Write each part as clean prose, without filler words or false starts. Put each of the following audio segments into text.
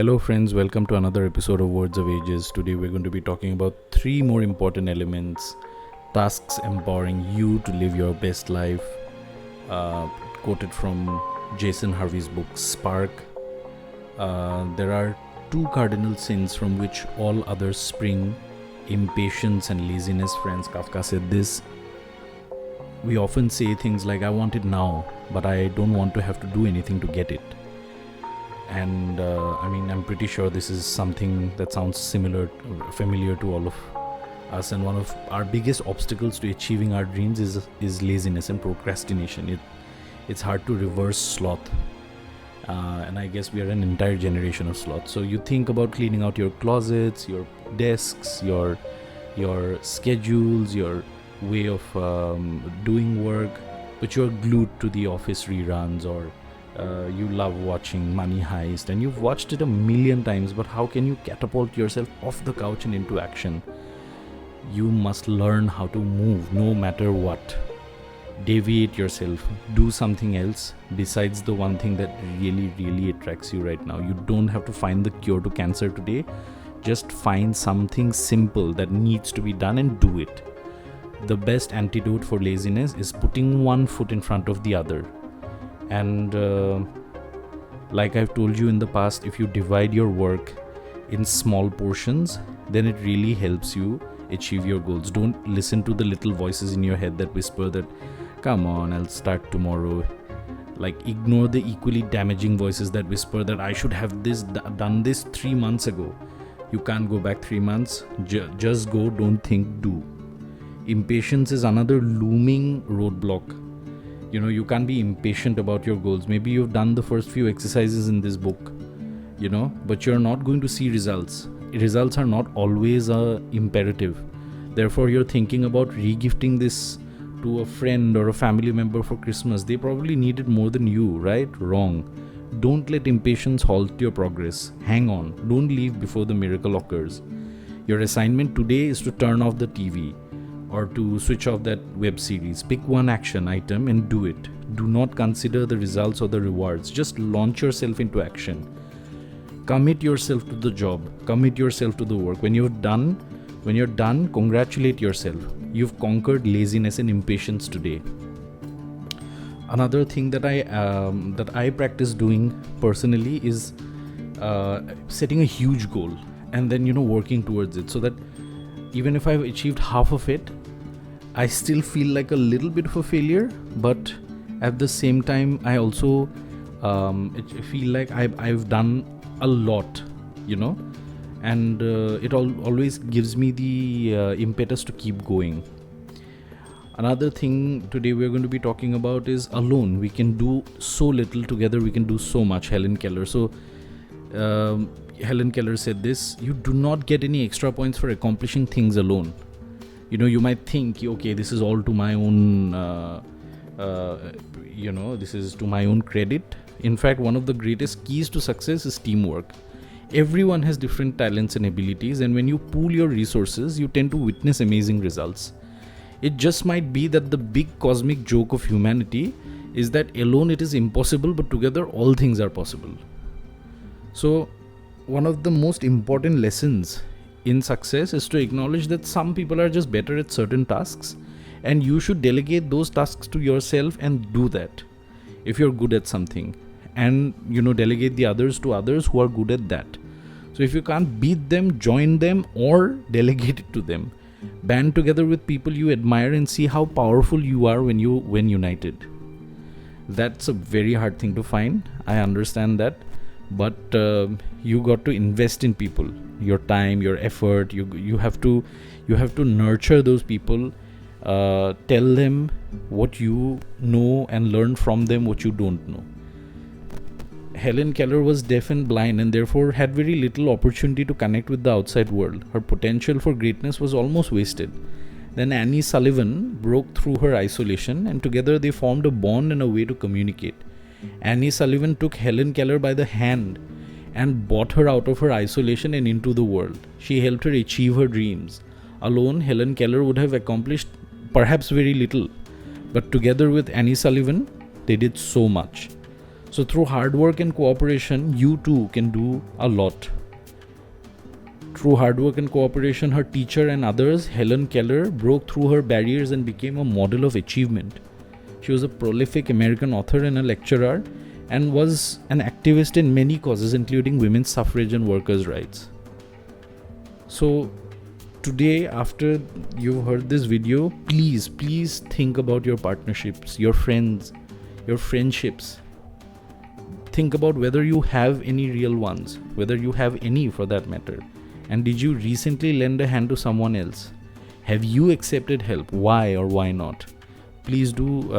Hello friends, welcome to another episode of Words of Ages. Today we're going to be talking about 3 more important elements, tasks empowering you to live your best life, quoted from Jason Harvey's book Spark. There are 2 cardinal sins from which all others spring, impatience and laziness. Friends, Kafka said this. We often say things like, I want it now, but I don't want to have to do anything to get it. And I'm pretty sure this is something that sounds familiar to all of us. And one of our biggest obstacles to achieving our dreams is laziness and procrastination. It's hard to reverse sloth. And I guess we are an entire generation of sloth. So you think about cleaning out your closets, your desks, your schedules, your way of doing work, but you're glued to the office reruns, or you love watching Money Heist and you've watched it a million times, but how can you catapult yourself off the couch and into action? You must learn how to move no matter what. Deviate yourself, do something else besides the one thing that really attracts you right now. You don't have to find the cure to cancer today. Just find something simple that needs to be done and do it. The best antidote for laziness is putting one foot in front of the other. And like I've told you in the past, if you divide your work in small portions, then it really helps you achieve your goals. Don't listen to the little voices in your head that whisper that, come on, I'll start tomorrow. Like, ignore the equally damaging voices that whisper that I should have done this 3 months ago. You can't go back 3 months. Just go, don't think, do. Impatience is another looming roadblock. You can't be impatient about your goals. Maybe you've done the first few exercises in this book, but you're not going to see results. Results are not always imperative. Therefore, you're thinking about regifting this to a friend or a family member for Christmas. They probably need it more than you, right? Wrong. Don't let impatience halt your progress. Hang on. Don't leave before the miracle occurs. Your assignment today is to turn off the TV, or to switch off that web series. Pick one action item and do it. Do not consider the results or the rewards. Just launch yourself into action. Commit yourself to the job. Commit yourself to the work. When you're done, congratulate yourself. You've conquered laziness and impatience today. Another thing that I practice doing personally is setting a huge goal and then working towards it, so that even if I've achieved half of it, I still feel like a little bit of a failure, but at the same time, I also feel like I've done a lot, and it always gives me the impetus to keep going. Another thing today we're going to be talking about is alone. We can do so little, together we can do so much. Helen Keller. So, Helen Keller said this: you do not get any extra points for accomplishing things alone. You might think, okay, this is all to my own, this is to my own credit. In fact, one of the greatest keys to success is teamwork. Everyone has different talents and abilities, and when you pool your resources, you tend to witness amazing results. It just might be that the big cosmic joke of humanity is that alone it is impossible, but together all things are possible. So, one of the most important lessons in success is to acknowledge that some people are just better at certain tasks, and you should delegate those tasks to yourself and do that if you're good at something, and delegate the others to others who are good at that. So if you can't beat them, join them or delegate it to them. Band together with people you admire and see how powerful you are when united. That's a very hard thing to find. I understand that. But you got to invest in people, your time, your effort. You have to nurture those people. Tell them what you know and learn from them what you don't know. Helen Keller was deaf and blind, and therefore had very little opportunity to connect with the outside world. Her potential for greatness was almost wasted. Then Annie Sullivan broke through her isolation, and together they formed a bond and a way to communicate. Annie Sullivan took Helen Keller by the hand and brought her out of her isolation and into the world. She helped her achieve her dreams. Alone, Helen Keller would have accomplished perhaps very little, but together with Annie Sullivan, they did so much. So through hard work and cooperation, you too can do a lot. Through hard work and cooperation, her teacher and others, Helen Keller, broke through her barriers and became a model of achievement. She was a prolific American author and a lecturer, and was an activist in many causes, including women's suffrage and workers' rights. So today, after you've heard this video, please think about your partnerships, your friends, your friendships. Think about whether you have any real ones, whether you have any for that matter. And did you recently lend a hand to someone else? Have you accepted help? Why or why not? Please do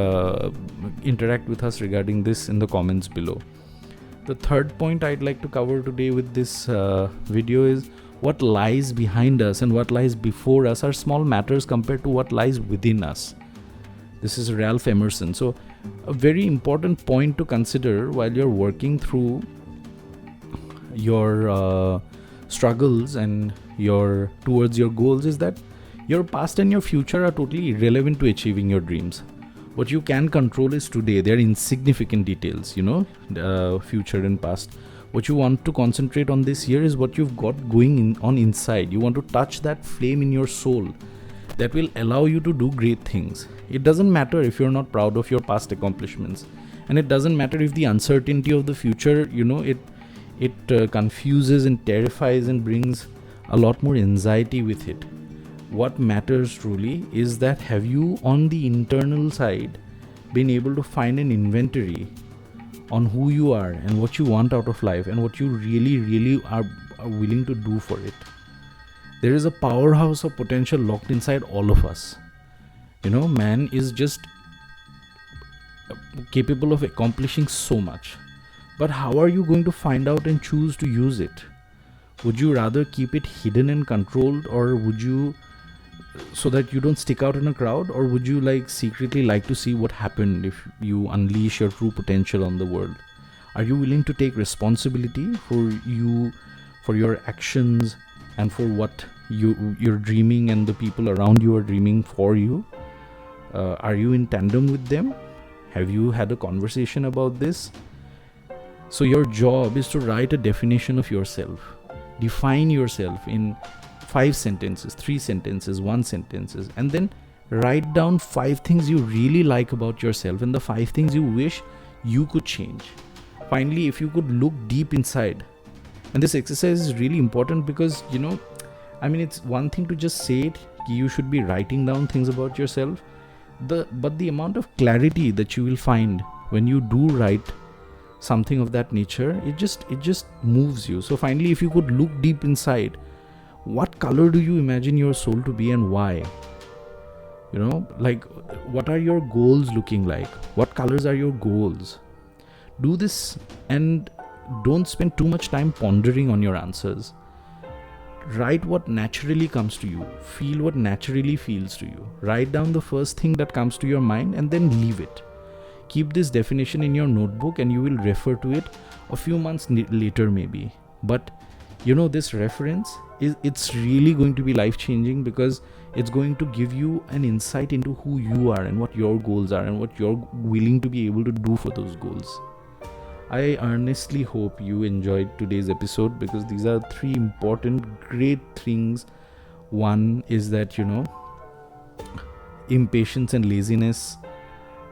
interact with us regarding this in the comments below. The third point I'd like to cover today with this video is what lies behind us and what lies before us are small matters compared to what lies within us. This is Ralph Emerson. So a very important point to consider while you're working through your struggles and towards your goals is that your past and your future are totally irrelevant to achieving your dreams. What you can control is today. They're insignificant details, future and past. What you want to concentrate on this year is what you've got going on inside. You want to touch that flame in your soul that will allow you to do great things. It doesn't matter if you're not proud of your past accomplishments, and it doesn't matter if the uncertainty of the future, it confuses and terrifies and brings a lot more anxiety with it. What matters truly is that have you on the internal side been able to find an inventory on who you are and what you want out of life and what you really are willing to do for it. There is a powerhouse of potential locked inside all of us. Man is just capable of accomplishing so much. But how are you going to find out and choose to use it? Would you rather keep it hidden and controlled, or would you, so that you don't stick out in a crowd, or would you secretly like to see what happened if you unleash your true potential on the world? Are you willing to take responsibility for your actions and for what you're dreaming and the people around you are dreaming for you? Are you in tandem with them? Have you had a conversation about this? So your job is to write a definition of yourself. Define yourself in 5 sentences, 3 sentences, 1 sentences, and then write down 5 things you really like about yourself and the 5 things you wish you could change. Finally, if you could look deep inside, and this exercise is really important because, it's one thing to just say it, you should be writing down things about yourself, but the amount of clarity that you will find when you do write something of that nature, it just moves you. So finally, if you could look deep inside, what color do you imagine your soul to be and why? What are your goals looking like? What colors are your goals? Do this and don't spend too much time pondering on your answers. Write what naturally comes to you. Feel what naturally feels to you. Write down the first thing that comes to your mind and then leave it. Keep this definition in your notebook and you will refer to it a few months later maybe. But this reference, it's really going to be life-changing because it's going to give you an insight into who you are and what your goals are and what you're willing to be able to do for those goals. I earnestly hope you enjoyed today's episode because these are 3 important, great things. One is that, impatience and laziness,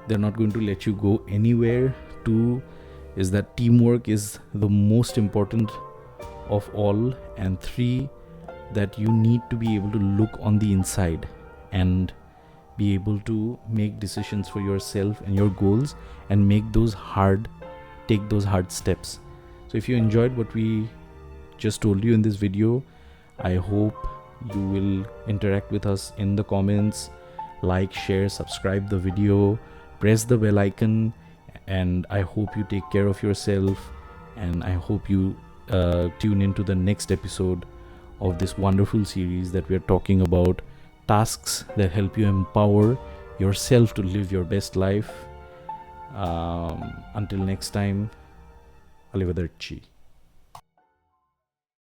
they're not going to let you go anywhere. 2 is that teamwork is the most important of all. And 3, that you need to be able to look on the inside and be able to make decisions for yourself and your goals and take those hard steps. So if you enjoyed what we just told you in this video, I hope you will interact with us in the comments, like, share, subscribe the video, press the bell icon, and I hope you take care of yourself, and I hope you tune into the next episode of this wonderful series that we are talking about tasks that help you empower yourself to live your best life. Until next time, arrivederci.